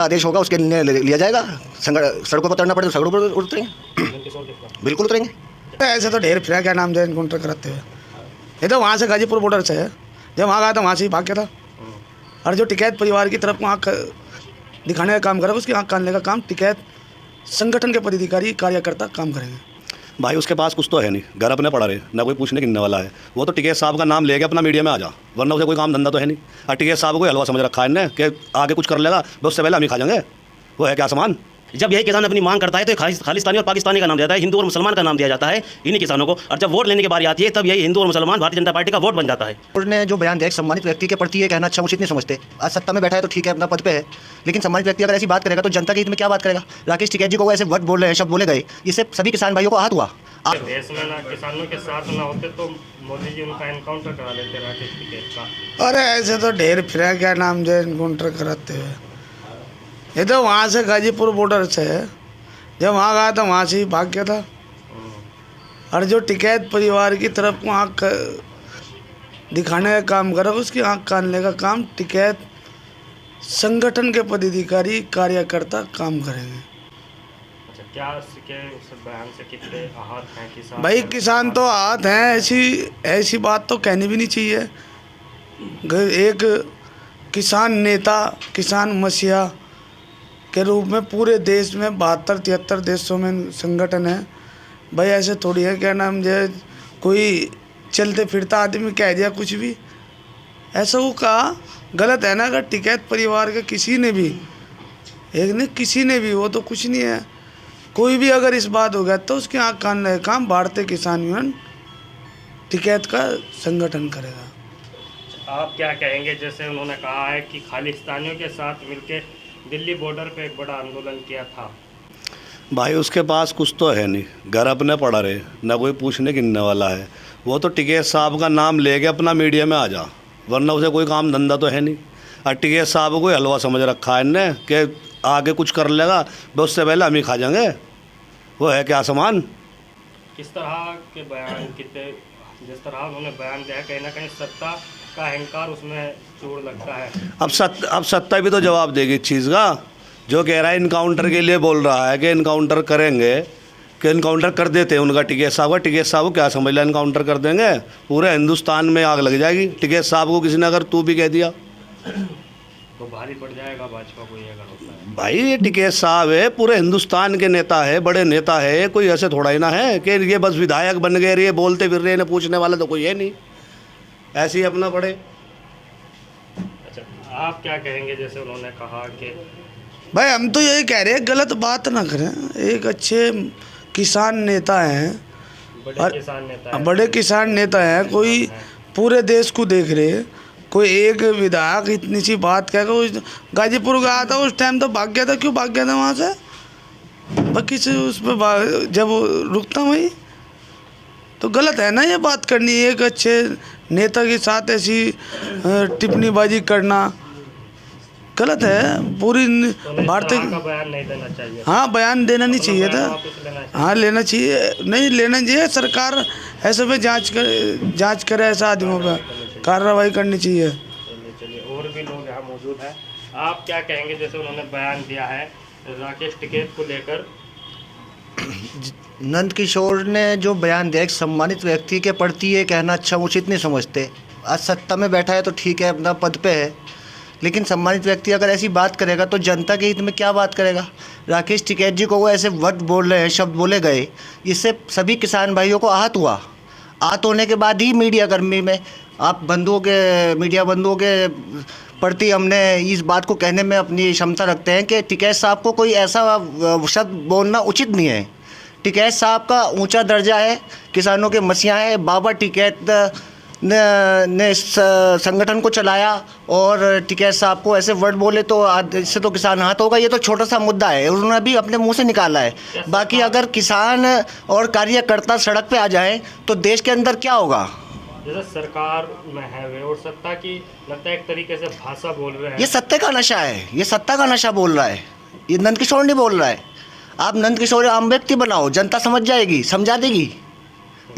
आदेश होगा उसके लिया जाएगा। सड़कों पर उतरना पड़े तो सड़कों पर उतरेंगे, बिल्कुल उतरेंगे। ऐसे तो ढेर फिरा, क्या नाम है, इनकाउंटर कराते हुए। ये तो वहाँ से गाजीपुर बॉर्डर से है, जब वहाँ गया था वहाँ से ही भाग गया था। और जो टिकैत परिवार की तरफ आँख दिखाने का काम करेगा, उसकी आँख कानने का काम टिकैत संगठन के पदाधिकारी कार्यकर्ता काम करेंगे। भाई उसके पास कुछ तो है नहीं, घर अपने पड़ा रहे, ना कोई पूछने गिनने वाला है। वो तो टिकैत साहब का नाम लेके अपना मीडिया में आ जा, वरना उसे कोई काम धंधा तो है नहीं। और टिकैत साहब को हलवा समझ रखा है इनने कि आगे कुछ कर लेगा तो उससे पहले हम ही खा जाएंगे। वो है क्या सामान? जब यही किसान अपनी मांग करता है तो खालिस्तानी और पाकिस्तानी का नाम दिया जाता है, हिंदू और मुसलमान का नाम दिया जाता है इन्हीं किसानों को। और जब वोट लेने की बारी आती है तब यही हिंदू और मुसलमान भारतीय जनता पार्टी का वोट बन जाता है। उन्होंने जो बयान दिया एक सम्मानित व्यक्ति के प्रति ये कहना अच्छा उचित नहीं समझते। आज सत्ता में बैठा है तो ठीक है, अपना पद पे है, लेकिन सम्मानित व्यक्ति अगर ऐसी बात करेगा तो जनता के हित में क्या बात करेगा? राकेश टिकैत जी को ऐसे वर्ड बोल रहे हैं, शब्द बोले गए, इससे सभी किसान भाइयों को आहत हुआ। देश में ना किसानों के साथ ना होते तो मोदी जी उनका एनकाउंटर करा देते राकेश टिकैत का। अरे ऐसे तो ढेर फिरा, क्या नाम है, इनकाउंटर कराते हुए। ये तो वहाँ से गाजीपुर बॉर्डर से है, जब वहाँ गया था वहाँ से ही भाग गया था। और जो टिकैत परिवार की तरफ आँख दिखाने का काम करेगा, उसकी आँख कानने का काम टिकैत संगठन के पदाधिकारी कार्यकर्ता काम करेंगे। अच्छा, क्या के उस बयान से कितने आहत हैं किसान? भाई किसान तो आहत हैं, ऐसी बात तो कहनी भी नहीं चाहिए। एक किसान नेता, किसान मसीहा के रूप में पूरे देश में 72-73 देशों में संगठन है। भाई ऐसे थोड़ी है, क्या नाम है, कोई चलते फिरता आदमी कह दिया कुछ भी, ऐसा वो कहा गलत है ना। अगर टिकैत परिवार के किसी ने भी, एक ने किसी ने भी, वो तो कुछ नहीं है, कोई भी अगर इस बात हो गया तो उसके आँख कानने का काम भारतीय किसान यूनियन टिकैत का संगठन करेगा। आप क्या कहेंगे, जैसे उन्होंने कहा है कि खालिस्तानियों के साथ मिलकर दिल्ली बॉर्डर पे एक बड़ा आंदोलन किया था? भाई उसके पास कुछ तो है नहीं, घर अपने पड़ा रहे, ना कोई पूछने गिनने वाला है। वो तो टिकैत साहब का नाम लेके अपना मीडिया में आ जा, वरना उसे कोई काम धंधा तो है नहीं। और टिकैत साहब को हलवा समझ रखा है इनने कि आगे कुछ कर लेगा तो उससे पहले हम ही खा जाएंगे। वो है क्या सामान? किस तरह के बयान कितने, जिस तरह उन्होंने बयान दिया, कहीं ना कहीं सत्ता का अहंकार उसमें चोट लगता है। अब सत्ता भी तो जवाब देगी इस चीज़ का। जो कह रहा है इनकाउंटर के लिए बोल रहा है कि इनकाउंटर करेंगे, कि इनकाउंटर कर देते हैं उनका टिकैत साहब का। टिकैत साहब को क्या समझ लिया इनकाउंटर कर देंगे? पूरे हिंदुस्तान में आग लग जाएगी। टिकैत साहब को किसी ने अगर तू भी कह दिया तो भारी पड़ जाएगा भाजपा को, ये अगर होता है। भाई ये टिकैत साहब है, पूरे हिंदुस्तान के नेता है, बड़े नेता है, कोई ऐसे थोड़ा ही ना है कि ये बस विधायक बन गए, ये बोलते फिर रहे, इन्हें पूछने वाला तो कोई है नहीं, ऐसे ही अपना पड़े। अच्छा, आप क्या कहेंगे, जैसे उन्होंने कहा कि भाई हम तो यही कह रहे हैं, गलत बात ना करें। एक अच्छे किसान नेता हैं, बड़े किसान नेता हैं, कोई पूरे देश को देख रहे। कोई एक विधायक इतनी सी बात कह के गाजीपुर गया था, उस टाइम तो भाग गया था। क्यों भाग गया था वहाँ से? बाकी से उस पर जब रुकता वही तो गलत है ना ये बात करनी। एक अच्छे नेता के साथ ऐसी टिप्पणीबाजी करना गलत है। पूरी भारतीय बयान नहीं देना चाहिए। हाँ, बयान देना नहीं चाहिए था। हाँ, लेना चाहिए, नहीं लेना चाहिए। सरकार ऐसे पे जांच करे, ऐसा आदमियों पर कार्रवाई करनी चाहिए। चलिए, और भी लोग यहाँ मौजूद हैं। आप क्या कहेंगे, जैसे उन्होंने बयान दिया है राकेश टिकैत को लेकर? नंद किशोर ने जो बयान दिया एक सम्मानित व्यक्ति के प्रति ये कहना अच्छा उचित नहीं समझते। आज सत्ता में बैठा है तो ठीक है, अपना पद पे है, लेकिन सम्मानित व्यक्ति अगर ऐसी बात करेगा तो जनता के हित में क्या बात करेगा? राकेश टिकैत जी को वो ऐसे वर्ड बोल रहे हैं, शब्द बोले गए, इससे सभी किसान भाइयों को आहत हुआ। आहत होने के बाद ही मीडिया कर्मी में आप बंधुओं के, मीडिया बंधुओं के प्रति हमने इस बात को कहने में अपनी क्षमता रखते हैं कि टिकैत साहब को कोई ऐसा शब्द बोलना उचित नहीं है। टिकैत साहब का ऊंचा दर्जा है, किसानों के मसीहा है। बाबा टिकैत ने इस संगठन को चलाया और टिकैत साहब को ऐसे वर्ड बोले तो इससे तो किसान हाथ होगा। ये तो छोटा सा मुद्दा है, उन्होंने भी अपने मुंह से निकाला है। बाकी अगर किसान और कार्यकर्ता सड़क पे आ जाएं तो देश के अंदर क्या होगा? जैसे सरकार में है वे और सत्ता की लगता है एक तरीके से भाषा बोल रहे हैं। ये सत्ता का नशा है, ये सत्ता का नशा बोल रहा है, ये नंद किशोर नहीं बोल रहा है। आप नंद किशोर आम व्यक्ति बनाओ, जनता समझ जाएगी, समझा देगी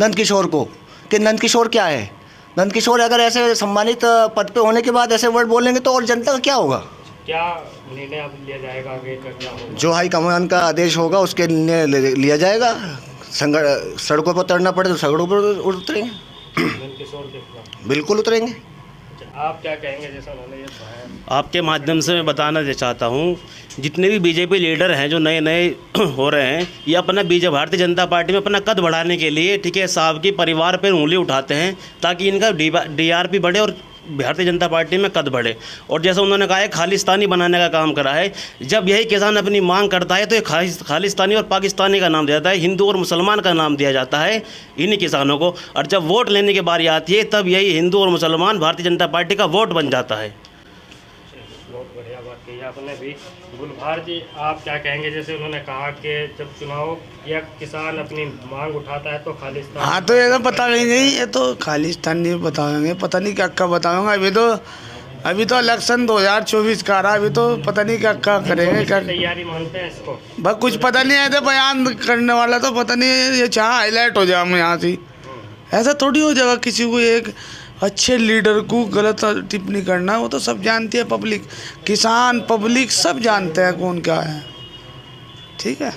नंद किशोर को कि नंद किशोर क्या है। नंद किशोर अगर ऐसे सम्मानित पद पे होने के बाद ऐसे वर्ड बोलेंगे तो और जनता का क्या होगा? क्या निर्णय अब लिया जाएगा, आगे का क्या होगा? जो हाईकमान का आदेश होगा उसके निर्णय लिया जाएगा। सड़कों पर उतरना पड़े तो सड़कों पर उतरेंगे, किशोर के खिलाफ बिल्कुल उतरेंगे। आप क्या कहेंगे, जैसा उन्होंने ये कहा? आपके माध्यम से मैं बताना चाहता हूँ, जितने भी बीजेपी लीडर हैं जो नए नए हो रहे हैं, ये अपना भारतीय जनता पार्टी में अपना कद बढ़ाने के लिए, ठीक है, साहब के परिवार पर उंगली उठाते हैं ताकि इनका DRP बढ़े और भारतीय जनता पार्टी में कद बढ़े। और जैसा उन्होंने कहा है खालिस्तानी बनाने का काम करा है। जब यही किसान अपनी मांग करता है तो ये खालिस्तानी और पाकिस्तानी का नाम दिया जाता है, हिंदू और मुसलमान का नाम दिया जाता है इन्हीं किसानों को। और जब वोट लेने की बारी आती है तब यही हिंदू और मुसलमान भारतीय जनता पार्टी का वोट बन जाता है। बहुत बढ़िया बात कही आपने भी। गुलभार जी, आप क्या कहेंगे, जैसे उन्होंने कहा कि जब चुनाव या किसान अपनी मांग उठाता है तो खालिस्तान। हाँ, तो ये तो पता नहीं, ये तो खालिस्तान नहीं बताएंगे, पता नहीं क्या क्या बताऊंगा। अभी तो इलेक्शन 2024 का आ रहा है, अभी तो पता नहीं क्या क्या करेंगे, क्या तैयारी मानते हैं इसको? बस कुछ पता नहीं है, तो बयान करने वाला तो पता नहीं है, ये चाह हाईलाइट हो जाए हम यहाँ से। ऐसा थोड़ी हो जाएगा किसी को एक अच्छे लीडर को गलत टिप्पणी करना। वो तो सब जानती है पब्लिक, किसान पब्लिक सब जानते हैं कौन क्या है। ठीक है।